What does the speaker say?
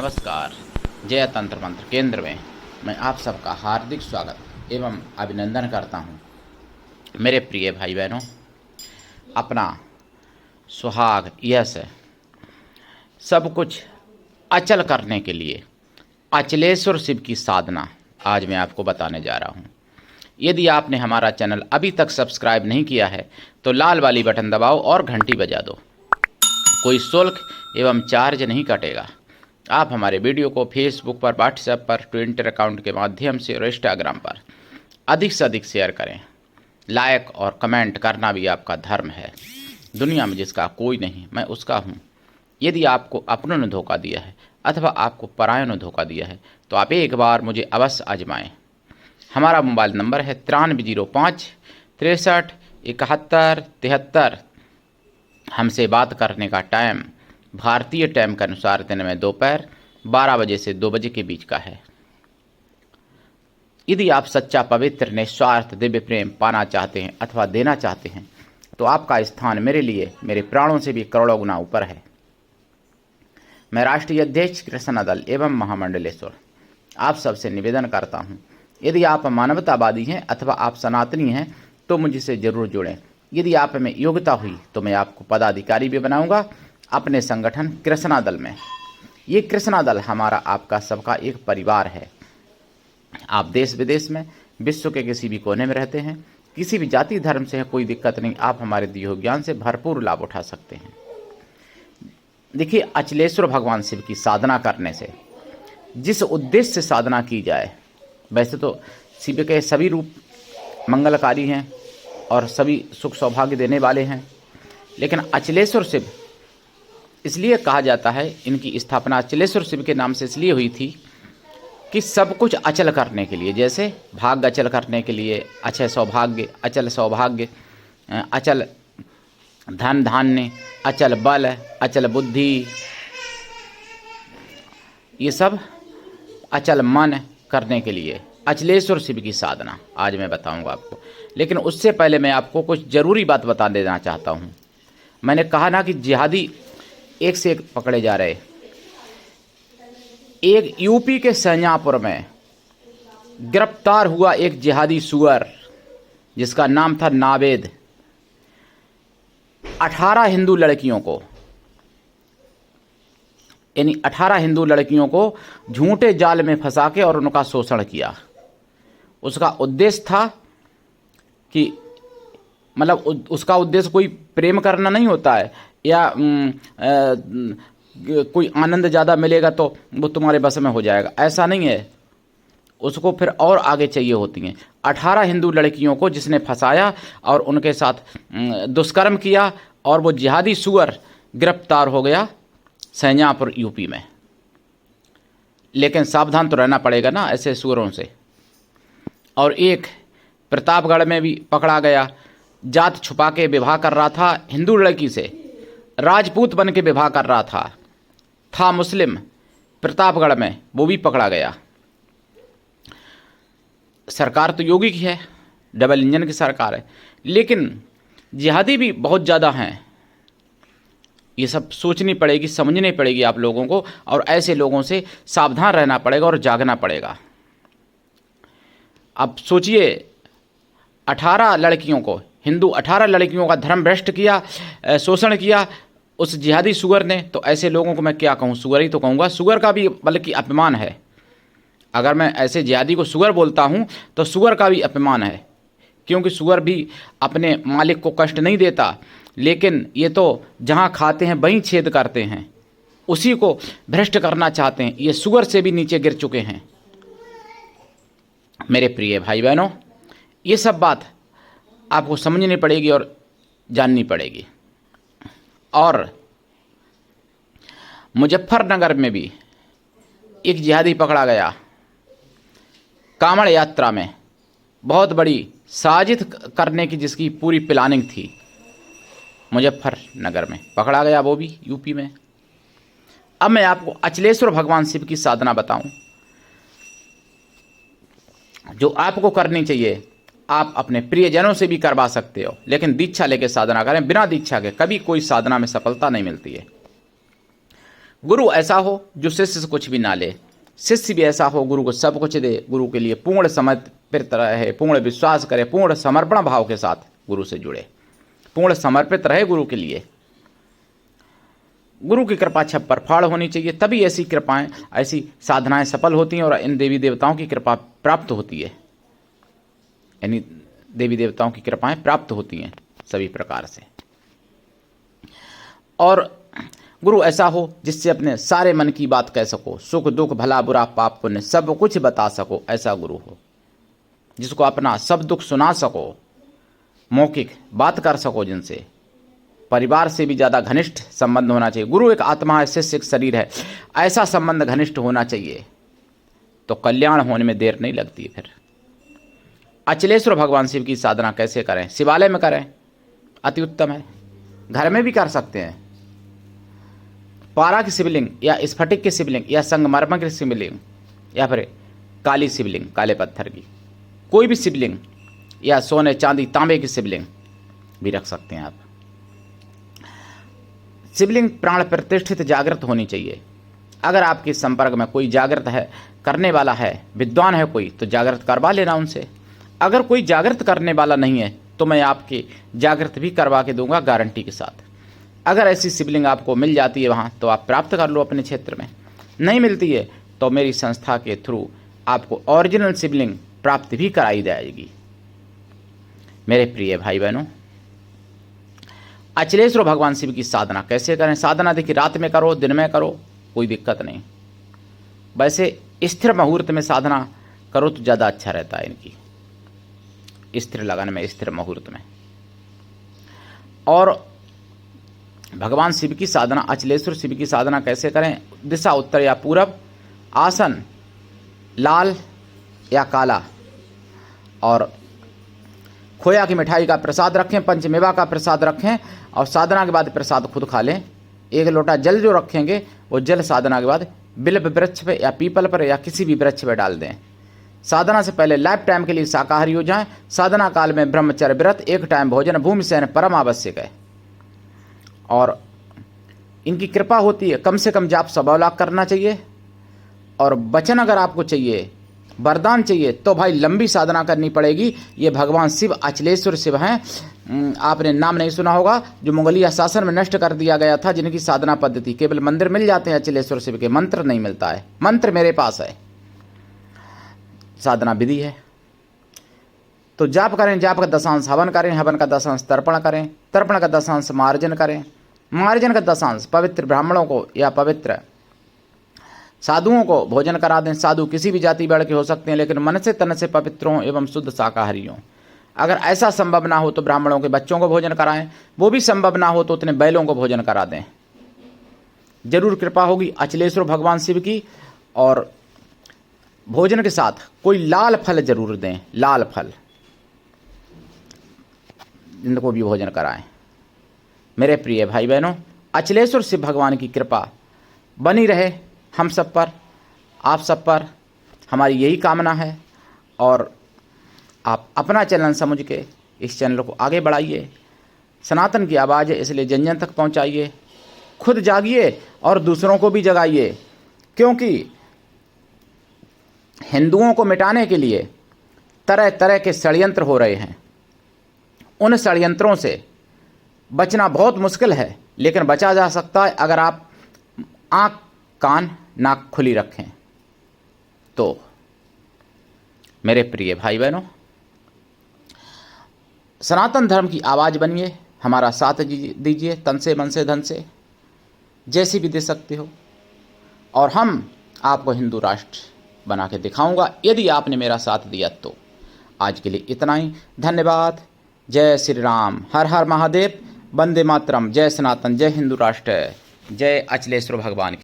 नमस्कार। जय तंत्र मंत्र केंद्र में मैं आप सबका हार्दिक स्वागत एवं अभिनंदन करता हूं। मेरे प्रिय भाई बहनों, अपना सुहाग यश सब कुछ अचल करने के लिए अचलेश्वर शिव की साधना आज मैं आपको बताने जा रहा हूं। यदि आपने हमारा चैनल अभी तक सब्सक्राइब नहीं किया है तो लाल वाली बटन दबाओ और घंटी बजा दो। कोई शुल्क एवं चार्ज नहीं कटेगा। आप हमारे वीडियो को फेसबुक पर, व्हाट्सएप पर, ट्विटर अकाउंट के माध्यम से और इंस्टाग्राम पर अधिक से अधिक शेयर करें। लाइक और कमेंट करना भी आपका धर्म है। दुनिया में जिसका कोई नहीं, मैं उसका हूँ। यदि आपको अपनों ने धोखा दिया है अथवा आपको परायों ने धोखा दिया है तो आप एक बार मुझे अवश्य आजमाएं। हमारा मोबाइल नंबर है 9305 63 71 73। हमसे बात करने का टाइम भारतीय टाइम के अनुसार दिन में दोपहर 12 बजे से 2 बजे के बीच का है। यदि आप सच्चा, पवित्र, निस्वार्थ दिव्य प्रेम पाना चाहते हैं अथवा देना चाहते हैं तो आपका स्थान मेरे लिए मेरे प्राणों से भी करोड़ों गुना ऊपर है। मैं राष्ट्रीय अध्यक्ष कृष्णा दल एवं महामंडलेश्वर आप सबसे निवेदन करता हूं, यदि आप मानवतावादी हैं अथवा आप सनातनी हैं तो मुझसे जरूर जुड़ें। यदि आप में योग्यता हुई तो मैं आपको पदाधिकारी भी बनाऊंगा अपने संगठन कृष्णा दल में। ये कृष्णा दल हमारा आपका सबका एक परिवार है। आप देश विदेश में, विश्व के किसी भी कोने में रहते हैं, किसी भी जाति धर्म से है, कोई दिक्कत नहीं। आप हमारे दिए हुए ज्ञान से भरपूर लाभ उठा सकते हैं। देखिए, अचलेश्वर भगवान शिव की साधना करने से जिस उद्देश्य से साधना की जाए, वैसे तो शिव के सभी रूप मंगलकारी हैं और सभी सुख सौभाग्य देने वाले हैं, लेकिन अचलेश्वर शिव इसलिए कहा जाता है, इनकी स्थापना अचलेश्वर शिव के नाम से इसलिए हुई थी कि सब कुछ अचल करने के लिए, जैसे भाग्य अचल करने के लिए, अचल सौभाग्य, अचल धन धान्य, अचल बल, अचल बुद्धि, ये सब अचल मन करने के लिए अचलेश्वर शिव की साधना आज मैं बताऊंगा आपको। लेकिन उससे पहले मैं आपको कुछ ज़रूरी बात बता देना चाहता हूं। मैंने कहा ना कि जिहादी एक से एक पकड़े जा रहे। एक यूपी के सैन्यापुर में गिरफ्तार हुआ एक जिहादी सुअर जिसका नाम था नावेद। 18 हिंदू लड़कियों को, यानी 18 हिंदू लड़कियों को झूठे जाल में फंसा के और उनका शोषण किया। उसका उद्देश्य था कि मतलब उसका उद्देश्य कोई प्रेम करना नहीं होता है या कोई आनंद ज़्यादा मिलेगा तो वो तुम्हारे बस में हो जाएगा, ऐसा नहीं है। उसको फिर और आगे चाहिए होती हैं। 18 हिंदू लड़कियों को जिसने फंसाया और उनके साथ दुष्कर्म किया और वो जिहादी सुअर गिरफ्तार हो गया सैन्यापुर यूपी में। लेकिन सावधान तो रहना पड़ेगा ना ऐसे सुअरों से। और एक प्रतापगढ़ में भी पकड़ा गया, जात छुपा के विवाह कर रहा था हिंदू लड़की से, राजपूत बन के विवाह कर रहा था मुस्लिम, प्रतापगढ़ में, वो भी पकड़ा गया। सरकार तो योगी की है, डबल इंजन की सरकार है, लेकिन जिहादी भी बहुत ज़्यादा हैं। ये सब सोचनी पड़ेगी, समझनी पड़ेगी आप लोगों को, और ऐसे लोगों से सावधान रहना पड़ेगा और जागना पड़ेगा। अब सोचिए, 18 लड़कियों को, हिंदू 18 लड़कियों का धर्म भ्रष्ट किया, शोषण किया उस जिहादी सुअर ने। तो ऐसे लोगों को मैं क्या कहूँ, सुअर ही तो कहूँगा। सुअर का भी बल्कि अपमान है। अगर मैं ऐसे जिहादी को सुअर बोलता हूँ तो सुअर का भी अपमान है, क्योंकि सुअर भी अपने मालिक को कष्ट नहीं देता, लेकिन ये तो जहाँ खाते हैं वहीं छेद करते हैं, उसी को भ्रष्ट करना चाहते हैं। ये सुअर से भी नीचे गिर चुके हैं। मेरे प्रिय भाई बहनों, ये सब बात आपको समझनी पड़ेगी और जाननी पड़ेगी। और मुजफ्फरनगर में भी एक जिहादी पकड़ा गया कांवड़ यात्रा में, बहुत बड़ी साजिश करने की जिसकी पूरी प्लानिंग थी। मुजफ्फरनगर में पकड़ा गया, वो भी यूपी में। अब मैं आपको अचलेश्वर भगवान शिव की साधना बताऊं जो आपको करनी चाहिए। आप अपने प्रियजनों से भी करवा सकते हो, लेकिन दीक्षा लेके साधना करें। बिना दीक्षा के कभी कोई साधना में सफलता नहीं मिलती है। गुरु ऐसा हो जो शिष्य से कुछ भी ना ले, शिष्य भी ऐसा हो गुरु को सब कुछ दे, गुरु के लिए पूर्ण समर्पित रहे, पूर्ण विश्वास करे, पूर्ण समर्पण भाव के साथ गुरु से जुड़े, पूर्ण समर्पित रहे गुरु के लिए। गुरु की कृपा छप्पर फाड़ होनी चाहिए, तभी ऐसी कृपाएं, ऐसी साधनाएं सफल होती हैं और इन देवी देवताओं की कृपा प्राप्त होती है। यानी देवी देवताओं की कृपाएं प्राप्त होती हैं सभी प्रकार से। और गुरु ऐसा हो जिससे अपने सारे मन की बात कह सको, सुख दुख भला बुरा पाप पुण्य सब कुछ बता सको, ऐसा गुरु हो। जिसको अपना सब दुख सुना सको, मौखिक बात कर सको, जिनसे परिवार से भी ज़्यादा घनिष्ठ संबंध होना चाहिए। गुरु एक आत्मा है, शिष्य एक शरीर है, ऐसा संबंध घनिष्ठ होना चाहिए, तो कल्याण होने में देर नहीं लगती। फिर अचलेश्वर भगवान शिव की साधना कैसे करें? शिवालय में करें, अति उत्तम है। घर में भी कर सकते हैं। पारा की शिवलिंग या स्फटिक की शिवलिंग या संगमरमर की शिवलिंग या फिर काली शिवलिंग, काले पत्थर की कोई भी शिवलिंग, या सोने चांदी तांबे की शिवलिंग भी रख सकते हैं आप। शिवलिंग प्राण प्रतिष्ठित जागृत होनी चाहिए। अगर आपके संपर्क में कोई जागृत है करने वाला है, विद्वान है कोई, तो जागृत करवा लेना उनसे। अगर कोई जागृत करने वाला नहीं है तो मैं आपकी जागृत भी करवा के दूंगा गारंटी के साथ। अगर ऐसी शिवलिंग आपको मिल जाती है वहाँ, तो आप प्राप्त कर लो अपने क्षेत्र में। नहीं मिलती है तो मेरी संस्था के थ्रू आपको ओरिजिनल शिवलिंग प्राप्त भी कराई जाएगी। मेरे प्रिय भाई बहनों, अचलेश्वर भगवान शिव की साधना कैसे करें? साधना देखिए, रात में करो, दिन में करो, कोई दिक्कत नहीं। वैसे स्थिर मुहूर्त में साधना करो तो ज़्यादा अच्छा रहता है इनकी, स्थिर लगन में, स्थिर मुहूर्त में। और भगवान शिव की साधना, अचलेश्वर शिव की साधना कैसे करें? दिशा उत्तर या पूरब, आसन लाल या काला, और खोया की मिठाई का प्रसाद रखें, पंचमेवा का प्रसाद रखें, और साधना के बाद प्रसाद खुद खा लें। एक लोटा जल जो रखेंगे वो जल साधना के बाद बिल्व वृक्ष पे या पीपल पर या किसी भी वृक्ष पर डाल दें। साधना से पहले लाइफ टाइम के लिए शाकाहारी हो जाएं। साधना काल में ब्रह्मचर्य व्रत, एक टाइम भोजन, भूमि शयन परम आवश्यक है। और इनकी कृपा होती है, कम से कम जाप 100 लाख करना चाहिए। और वचन अगर आपको चाहिए, वरदान चाहिए, तो भाई लंबी साधना करनी पड़ेगी। ये भगवान शिव अचलेश्वर शिव हैं, आपने नाम नहीं सुना होगा, जो मुगलिया शासन में नष्ट कर दिया गया था, जिनकी साधना पद्धति केवल मंदिर मिल जाते हैं अचलेश्वर शिव के, मंत्र नहीं मिलता है। मंत्र मेरे पास है, साधना विधि है। तो जाप करें, जाप का दशांश हवन करें, हवन का दशांश तर्पण करें, तर्पण का दशांश मार्जन करें, मार्जन का दशांश पवित्र ब्राह्मणों को या पवित्र साधुओं को भोजन करा दें। साधु किसी भी जाति वर्ग के हो सकते हैं, लेकिन मन से तन से पवित्र हों एवं शुद्ध शाकाहारी हों। अगर ऐसा संभव ना हो तो ब्राह्मणों के बच्चों को भोजन कराएं, वो भी संभव ना हो तो उतने बैलों को भोजन करा दें। जरूर कृपा होगी अचलेश्वर भगवान शिव की। और भोजन के साथ कोई लाल फल जरूर दें, लाल फल, इनको भी भोजन कराएं। मेरे प्रिय भाई बहनों, अचलेश्वर शिव भगवान की कृपा बनी रहे हम सब पर, आप सब पर, हमारी यही कामना है। और आप अपना चैनल समझ के इस चैनल को आगे बढ़ाइए। सनातन की आवाज़ है, इसलिए जन जन तक पहुंचाइए। खुद जागिए और दूसरों को भी जगाइए, क्योंकि हिंदुओं को मिटाने के लिए तरह तरह के षड्यंत्र हो रहे हैं। उन षड्यंत्रों से बचना बहुत मुश्किल है, लेकिन बचा जा सकता है अगर आप आँख कान नाक खुली रखें तो। मेरे प्रिय भाई बहनों, सनातन धर्म की आवाज़ बनिए, हमारा साथ दीजिए, तन से मन से धन से, जैसी भी दे सकते हो। और हम आपको हिंदू राष्ट्र बना के दिखाऊंगा यदि आपने मेरा साथ दिया तो। आज के लिए इतना ही, धन्यवाद। जय श्री राम, हर हर महादेव, वंदे मातरम, जय सनातन, जय हिंदू राष्ट्र, जय अचलेश्वर भगवान की।